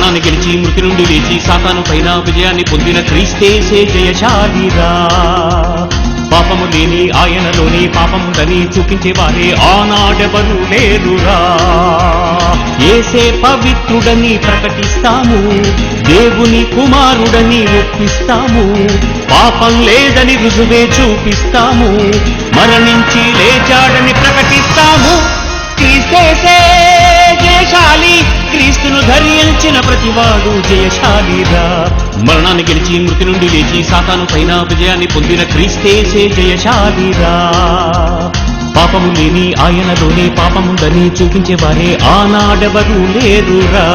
మరణాన్ని గెలిచి మృతి నుండి లేచి సాతాను పైన విజయాన్ని పొందిన క్రీస్తేసే జయశాలిరా. పాపము లేని ఆయనలోని పాపముందని చూపించేవారే ఆనాడెవరు లేరురా. యేసే పవిత్రుడని ప్రకటిస్తాము, దేవుని కుమారుడని ఒప్పిస్తాము, పాపం లేదని రుజువే చూపిస్తాము, మరణించి లేచాడని ప్రకటిస్తాము. క్రీస్తేసే జయశాలి, క్రీస్తును ధరించిన ప్రతివాడు జయశాలిరా. మరణాన్ని గెలిచి మృతి నుండి లేచి సాతాను పైన విజయాన్ని పొందిన క్రీస్తేసే జయశాలిరా. పాపము లేని ఆయనలోనే పాపముందని చూపించేవారే ఆనాడెవరు లేరురా.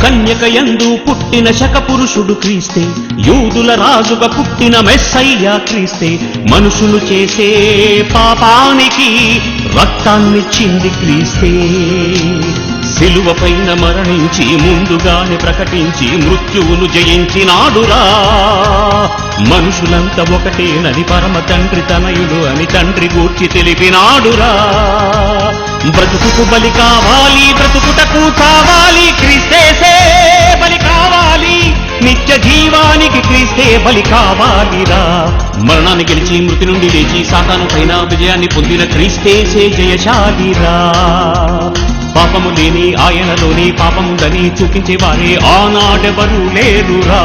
కన్యకయందు పుట్టిన శకపురుషుడు క్రీస్తే, యూదుల రాజుగా పుట్టిన మెస్సయ్య క్రీస్తే, మనుషులు చేసే పాపానికి రక్తాన్నిచ్చింది క్రీస్తే. సిలువ పైన మరణించి ముందుగానే ప్రకటించి మృత్యువును జయించినాడురా. మనుషులంతా ఒకటేనని పరమ తండ్రి తనయుడు అని తండ్రి గూర్చి తెలిపినాడురా. బ్రతుకుకు బలి కావాలి, బ్రతుకుటకు చావాలి, క్రీస్తేసే బలి కావాలి, నిత్య జీవానికి క్రీస్తే బలి కావాలిరా. మరణాన్ని గెలిచి మృతి నుండి లేచి సాతాను పైన విజయాన్ని పొందిన క్రీస్తేసే జయశాలిరా. పాపము లేని ఆయనలోని పాపముందని చూపించేవారే ఆనాడెవరు లేరురా.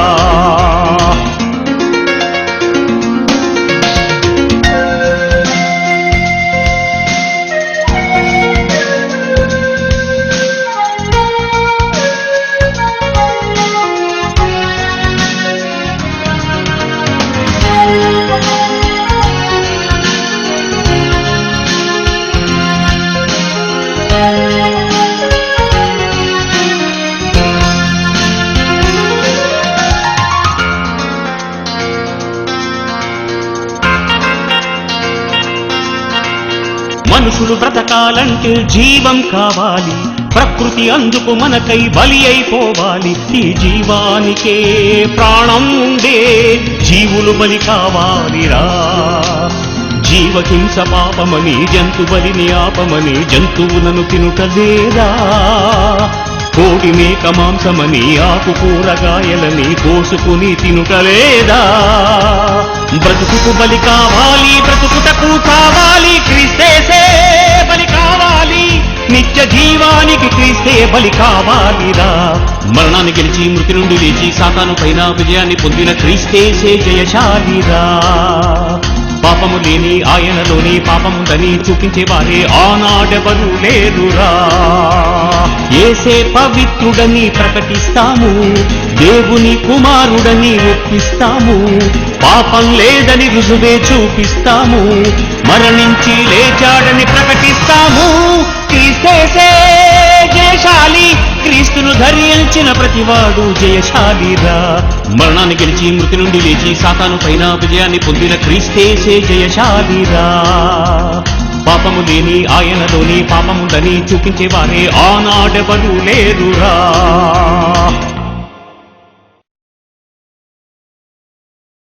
మనుషులు బ్రతకాలంటే జీవం కావాలి, ప్రకృతి అందుకు మనకై బలి అయిపోవాలి. ఈ జీవానికే ప్రాణం ఉండే జీవులు బలి కావాలిరా. జీవహింస పాపమని జంతు బలిని ఆపమని జంతువులను తినుటలేదా. కోడి మేక మాంసమని ఆకు కూరగాయలని కోసుకుని తినుటలేదా. బ్రతుకుకు బలి కావాలి, బ్రతుకుటకు కావాలి, క్రీస్తేసే బలి కావాలి, నిత్య జీవానికి క్రీస్తే బలి కావాలిరా. మరణాన్ని గెలిచి మృతి నుండి లేచి సాతాను పైన విజయాన్ని పొందిన క్రీస్తేసే జయశాలిరా. పాపము లేని ఆయనలోని పాపముందని చూపించేవారే ఆనాడెవరు లేరురా. యేసే పవిత్రుడని ప్రకటిస్తాము, దేవుని కుమారుడని ఒప్పిస్తాము, పాపం లేదని రుజువే చూపిస్తాము, మరణించి లేచాడని ప్రకటిస్తాము. క్రీస్తేసే జయశాలి, క్రీస్తును ధరించిన ప్రతివాడు జయశాలిరా. మరణాన్ని గెలిచి మృతి నుండి లేచి సాతాను పైన విజయాన్ని పొందిన క్రీస్తేసే జయశాలిరా. పాపము లేని ఆయనలోని పాపముందని చూపించేవారే ఆనాడెవరు లేరురా.